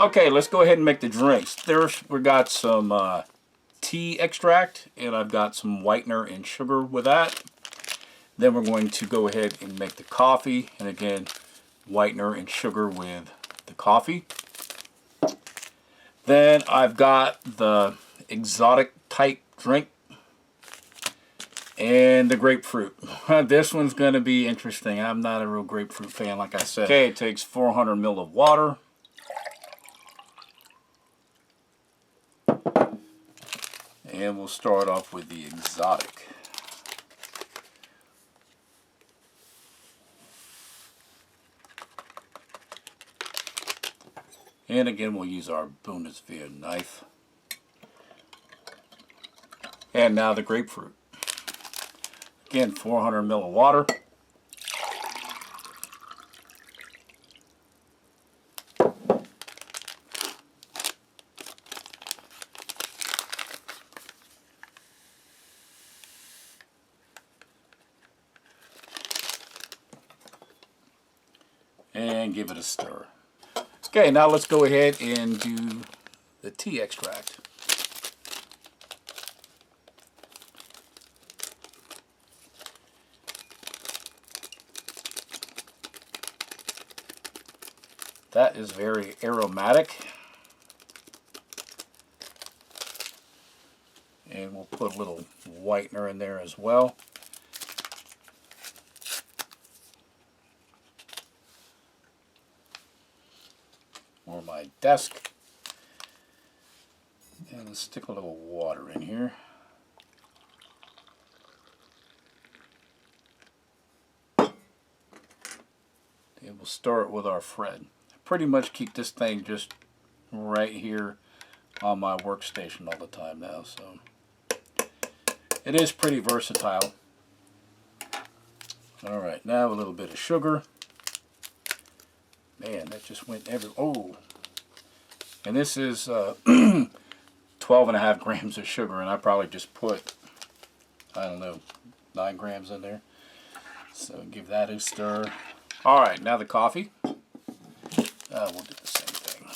Okay, let's go ahead and make the drinks. We got some tea extract, and I've got some whitener and sugar with that. Then we're going to go ahead and make the coffee, and again, whitener and sugar with the coffee. Then I've got the exotic type drink and the grapefruit. This one's going to be interesting. I'm not a real grapefruit fan, like I said. Okay, it takes 400 ml of water. And we'll start off with the exotic. And again, we'll use our Bundeswehr knife. And now the grapefruit. Again, 400 ml of water. And give it a stir. Okay, now let's go ahead and do the tea extract. That is very aromatic. And we'll put a little whitener in there as well. Or my desk. And let's stick a little water in here. And we'll start with our Fred. Pretty much keep this thing just right here on my workstation all the time now, so it is pretty versatile. Alright, now a little bit of sugar. Man, that just went oh, and this is 12.5 grams of sugar, and I probably just put, I don't know, 9 grams in there. So give that a stir. Alright, now the coffee. We'll do the same thing.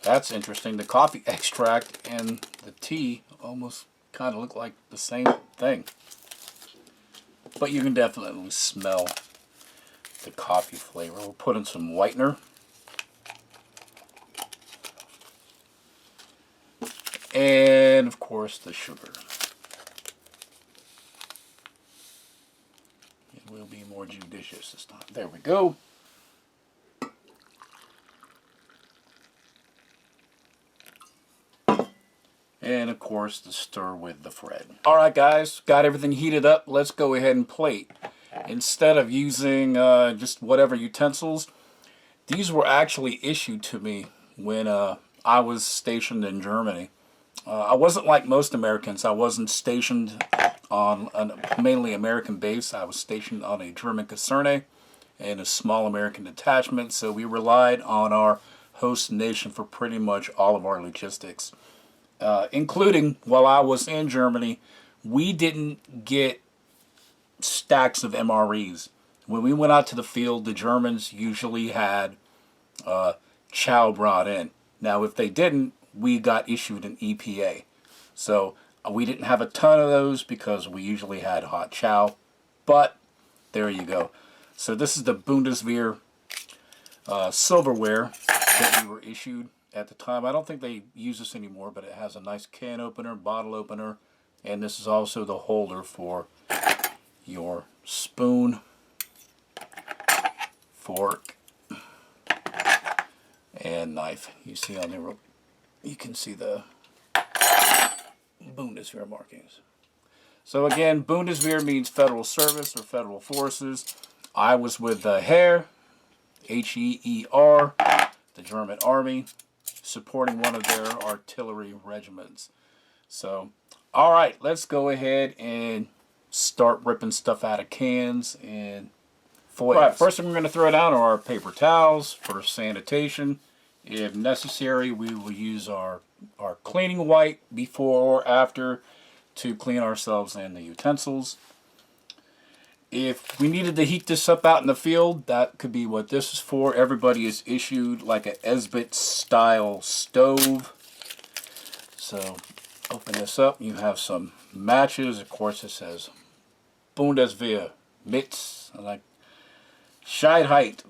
That's interesting. The coffee extract and the tea almost kind of look like the same thing. But you can definitely smell the coffee flavor. We'll put in some whitener. And of course the sugar. We'll be more judicious this time. There we go. And of course the stir with the Fred. Alright guys, got everything heated up. Let's go ahead and plate. Instead of using just whatever utensils, these were actually issued to me when I was stationed in Germany. I wasn't like most Americans. I wasn't stationed on a mainly American base. I was stationed on a German Kaserne and a small American detachment, so we relied on our host nation for pretty much all of our logistics. Including while I was in Germany, we didn't get stacks of MREs. When we went out to the field, the Germans usually had chow brought in. Now if they didn't, we got issued an EPA. So we didn't have a ton of those because we usually had hot chow. But there you go. So this is the Bundeswehr silverware that we were issued at the time. I don't think they use this anymore, but it has a nice can opener, bottle opener, and this is also the holder for your spoon, fork, and knife. You see on there, you can see the Bundeswehr markings. So again, Bundeswehr means federal service or federal forces. I was with the Heer, H-E-E-R, the German Army, supporting one of their artillery regiments. So, alright, let's go ahead and start ripping stuff out of cans and foils. Right, first thing we're going to throw down are our paper towels for sanitation. If necessary, we will use our cleaning wipe before or after to clean ourselves and the utensils. If we needed to heat this up out in the field, that could be what this is for. Everybody is issued like a Esbit style stove. So open this up. You have some matches. Of course, it says Bundeswehr Mitz, like Scheidheit.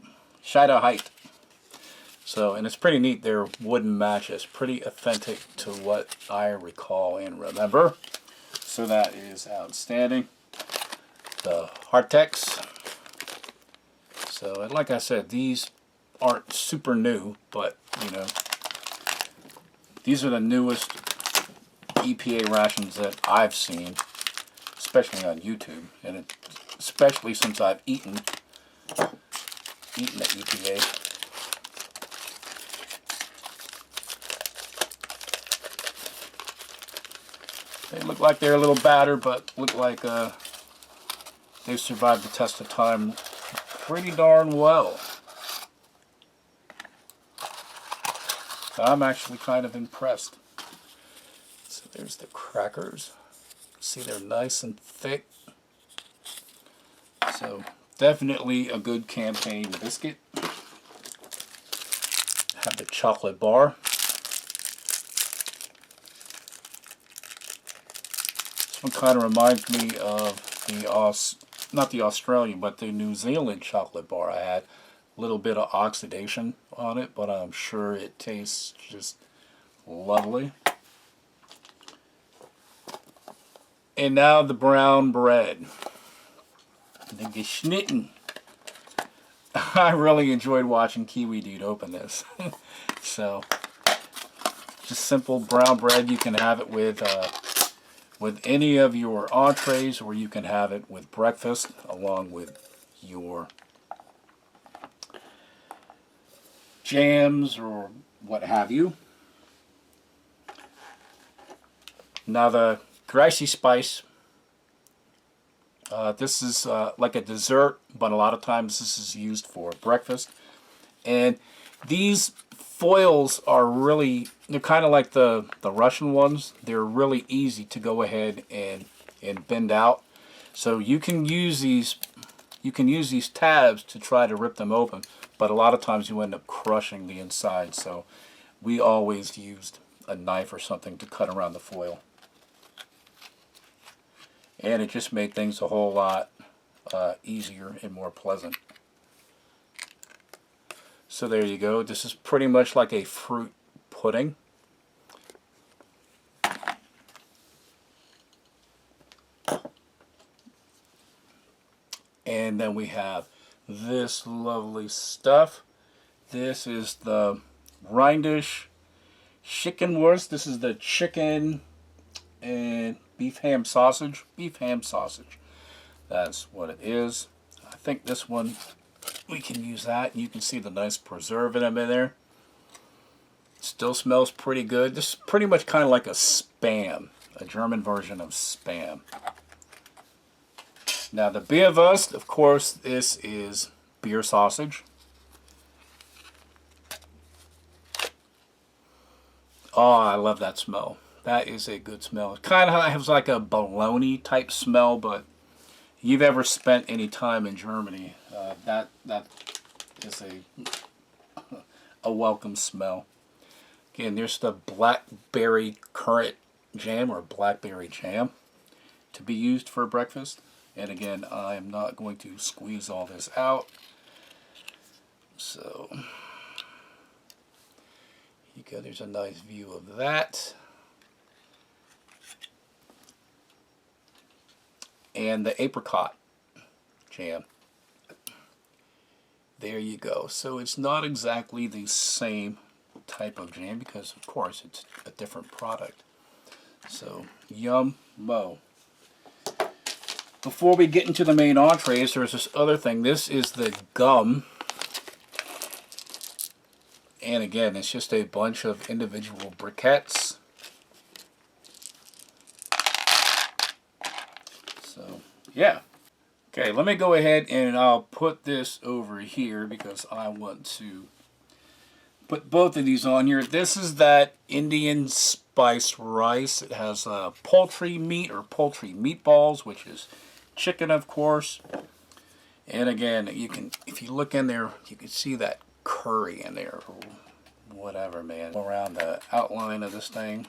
So, and it's pretty neat. They're wooden matches, pretty authentic to what I recall and remember. So that is outstanding. The Hartex. So, and like I said, these aren't super new, but you know, these are the newest EPA rations that I've seen, especially on YouTube, and especially since I've eaten at EPA. They look like they're a little battered, but look like they've survived the test of time pretty darn well. So I'm actually kind of impressed. So there's the crackers. See, they're nice and thick. So definitely a good campaign biscuit. Have the chocolate bar. This one kind of reminds me of the not the Australian, but the New Zealand chocolate bar. I had a little bit of oxidation on it, but I'm sure it tastes just lovely. And now the brown bread. The geschnitten. I really enjoyed watching Kiwi Dude open this. So, just simple brown bread. You can have it with any of your entrees, or you can have it with breakfast along with your jams or what have you. Now the Gracie Spice. This is like a dessert, but a lot of times this is used for breakfast. And these foils are really, they're kind of like the Russian ones. They're really easy to go ahead and bend out. So you can use these tabs to try to rip them open, but a lot of times you end up crushing the inside. So we always used a knife or something to cut around the foil. And it just made things a whole lot easier and more pleasant. So there you go. This is pretty much like a fruit pudding. And then we have this lovely stuff. This is the Rheindish Chickenwurst. This is the chicken and beef ham sausage. Beef ham sausage. That's what it is. I think this one, we can use that. You can see the nice preservative in there. Still smells pretty good. This is pretty much kind of like a Spam. A German version of Spam. Now the Bierwurst, of course, this is beer sausage. Oh, I love that smell. That is a good smell. It kind of has like a bologna type smell, but if you've ever spent any time in Germany, that is a welcome smell. Again, there's the blackberry currant jam or blackberry jam to be used for breakfast. And again, I'm not going to squeeze all this out. So, you go. There's a nice view of that. And the apricot jam. There you go. So it's not exactly the same type of jam because, of course, it's a different product. So, yum-mo. Before we get into the main entrees, there's this other thing. This is the gum. And again, it's just a bunch of individual briquettes. So, yeah. Okay, let me go ahead and I'll put this over here because I want to put both of these on here. This is that Indian spiced rice. It has poultry meat or poultry meatballs, which is chicken, of course. And again, you can, if you look in there, you can see that curry in there, or whatever, man. Around the outline of this thing.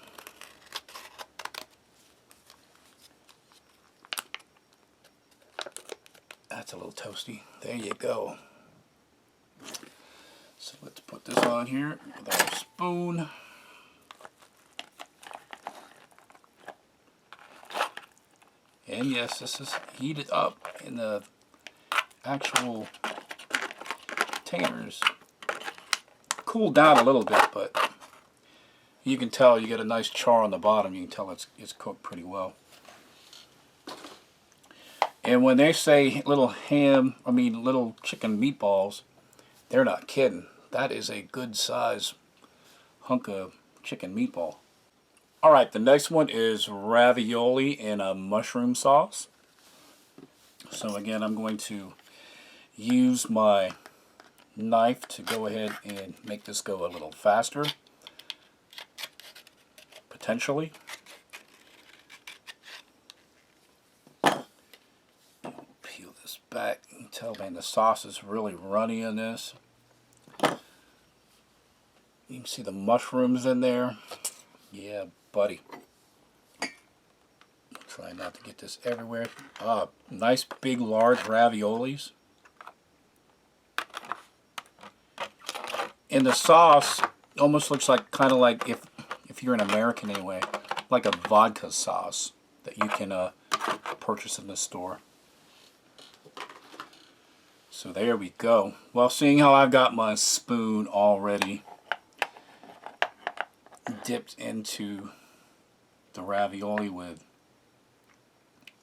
That's a little toasty. There you go. So let's put this on here with our spoon. And yes, this is heated up in the actual containers. Cooled down a little bit, but you can tell you get a nice char on the bottom. You can tell it's cooked pretty well. And when they say little little chicken meatballs, they're not kidding. That is a good size hunk of chicken meatball. Alright, the next one is ravioli in a mushroom sauce. So again, I'm going to use my knife to go ahead and make this go a little faster. Potentially. Peel this back. You can tell, man, the sauce is really runny in this. You can see the mushrooms in there. Yeah, buddy. Try not to get this everywhere. Nice big large raviolis. And the sauce almost looks like, kind of like, if you're an American anyway, like a vodka sauce that you can purchase in the store. So there we go. Well, seeing how I've got my spoon already dipped into the ravioli with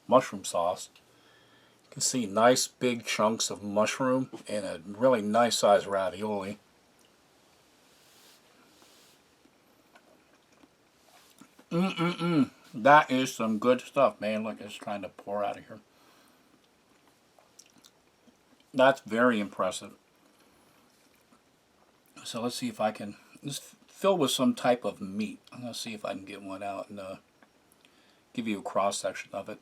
mushroom sauce, you can see nice big chunks of mushroom and a really nice size ravioli. That is some good stuff, man. Look, it's trying to pour out of here. That's very impressive. So let's see if I can, just fill with some type of meat. I'm going to see if I can get one out and give you a cross section of it.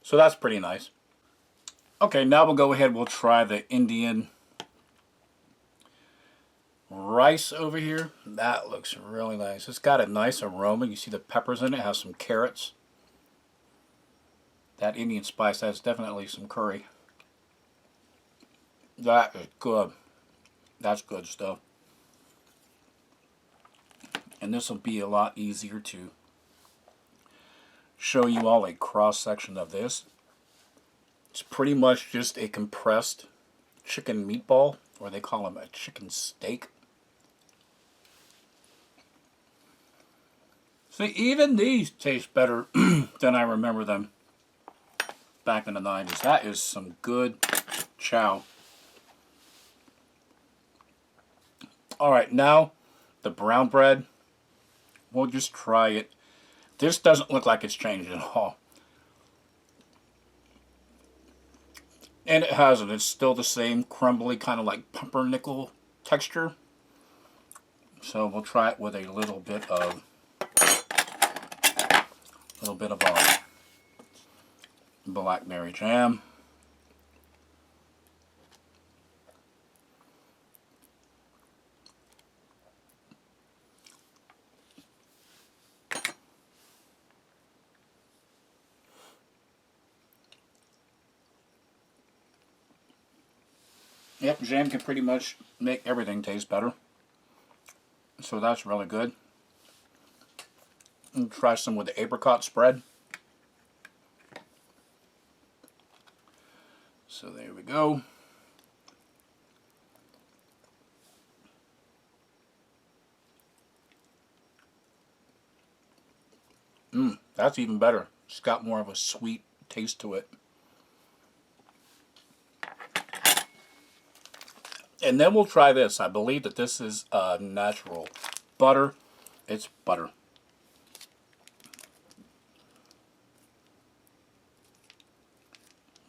So that's pretty nice. Okay, now we'll go ahead, we'll try the Indian rice over here. That looks really nice. It's got a nice aroma. You see the peppers in it. It has some carrots. That Indian spice, that's definitely some curry. That is good. That's good stuff. And this will be a lot easier to show you all a cross section of this. It's pretty much just a compressed chicken meatball, or they call them a chicken steak. See, even these taste better than I remember them back in the 90s. That is some good chow. Alright, now the brown bread. We'll just try it. This doesn't look like it's changed at all. And it hasn't. It's still the same crumbly, kind of like pumpernickel texture. So we'll try it with a little bit of blackberry jam. Yep, jam can pretty much make everything taste better. So that's really good. And try some with the apricot spread. So there we go. That's even better. It's got more of a sweet taste to it. And then we'll try this. I believe that this is natural butter. It's butter.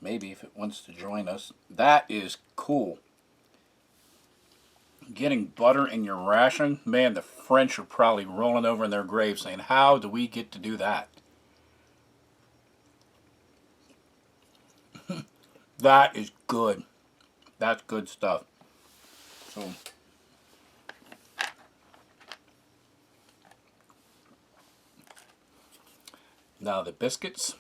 Maybe if it wants to join us. That is cool. getting butter in your ration, man, the French are probably rolling over in their graves saying, how do we get to do that? That is good. That's good stuff. So, now the biscuits.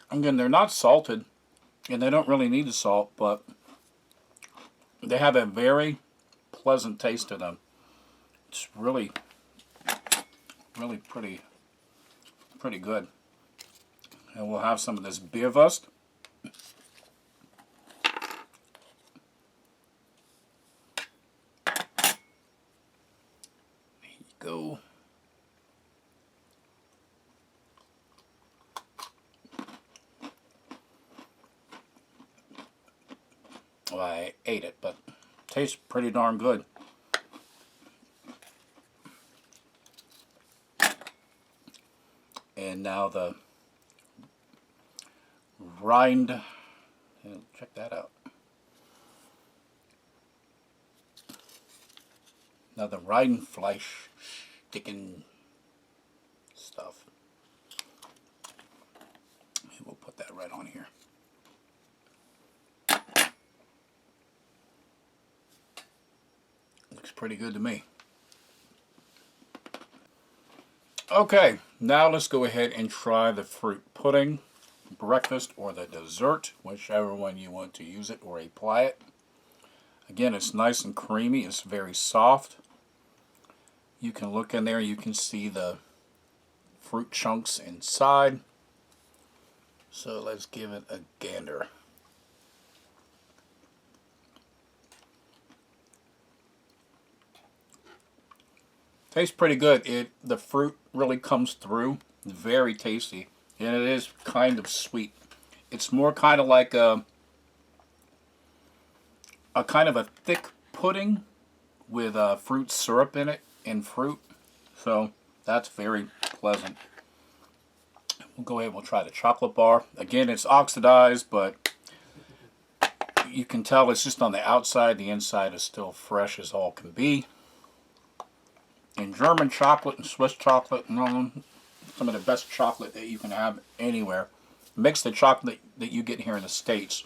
Again, they're not salted, and they don't really need the salt, but they have a very pleasant taste to them. It's really pretty good. And we'll have some of this bierwurst. There you go. Well, I ate it, but it tastes pretty darn good. And now the rind, check that out. Now the Rindfleisch sticking stuff. We'll put that right on here. Looks pretty good to me. Okay, now let's go ahead and try the fruit pudding, breakfast, or the dessert, whichever one you want to use it or apply it. Again, it's nice and creamy. It's very soft. You can look in there. You can see the fruit chunks inside. So let's give it a gander. Tastes pretty good. The fruit really comes through. Very tasty. And it is kind of sweet. It's more kind of like a kind of a thick pudding with fruit syrup in it and fruit. So that's very pleasant. We'll go ahead and we'll try the chocolate bar. Again, it's oxidized, but you can tell it's just on the outside. The inside is still fresh as all can be. And German chocolate and Swiss chocolate, some of the best chocolate that you can have anywhere. Mix the chocolate that you get here in the States.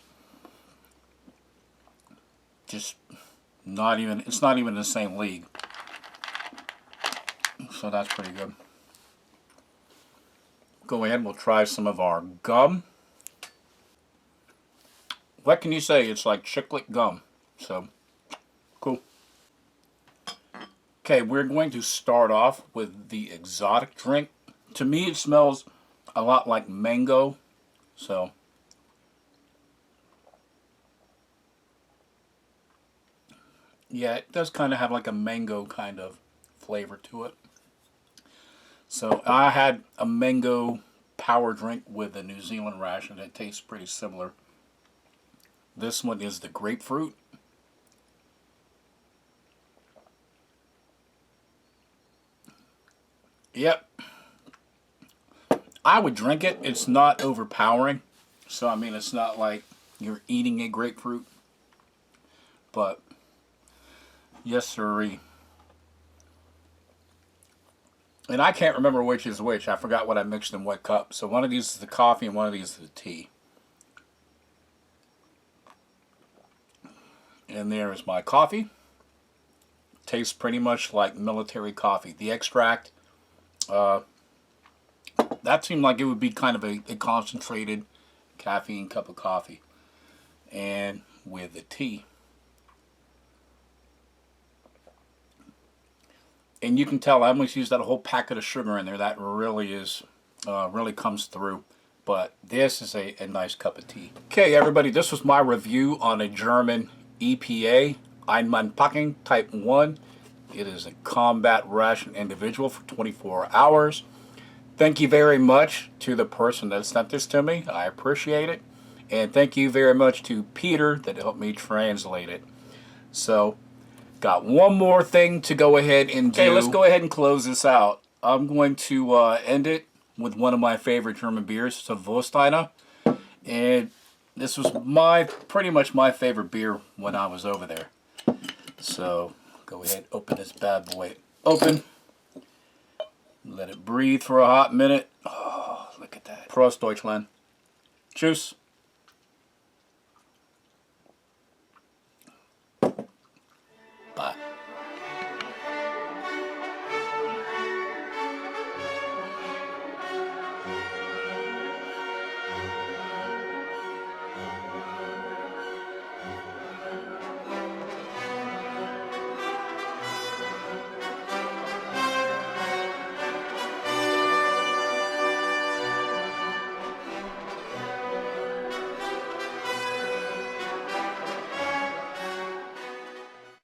Just not even, it's not even in the same league. So that's pretty good. Go ahead and we'll try some of our gum. What can you say? It's like chiclet gum. So, cool. Okay, we're going to start off with the exotic drink. To me, it smells a lot like mango. So, yeah, it does kind of have like a mango kind of flavor to it. So, I had a mango power drink with a New Zealand ration. It tastes pretty similar. This one is the grapefruit. Yep. I would drink it. It's not overpowering. So, I mean, it's not like you're eating a grapefruit. But, yes, sirree. And I can't remember which is which. I forgot what I mixed in what cup. So, one of these is the coffee and one of these is the tea. And there is my coffee. Tastes pretty much like military coffee. The extract, that seemed like it would be kind of a concentrated caffeine cup of coffee. And with the tea. And you can tell I almost used that whole packet of sugar in there. That really is, really comes through. But this is a nice cup of tea. Okay, everybody, this was my review on a German EPA Unpacking Type 1. It is a combat ration individual for 24 hours. Thank you very much to the person that sent this to me. I appreciate it. And thank you very much to Peter that helped me translate it. So, got one more thing to go ahead and do. Okay, let's go ahead and close this out. I'm going to end it with one of my favorite German beers. It's a Vollsteiner. And This was pretty much my favorite beer when I was over there. So go ahead, open this bad boy open. Let it breathe for a hot minute. Oh, look at that. Prost, Deutschland. Tschüss.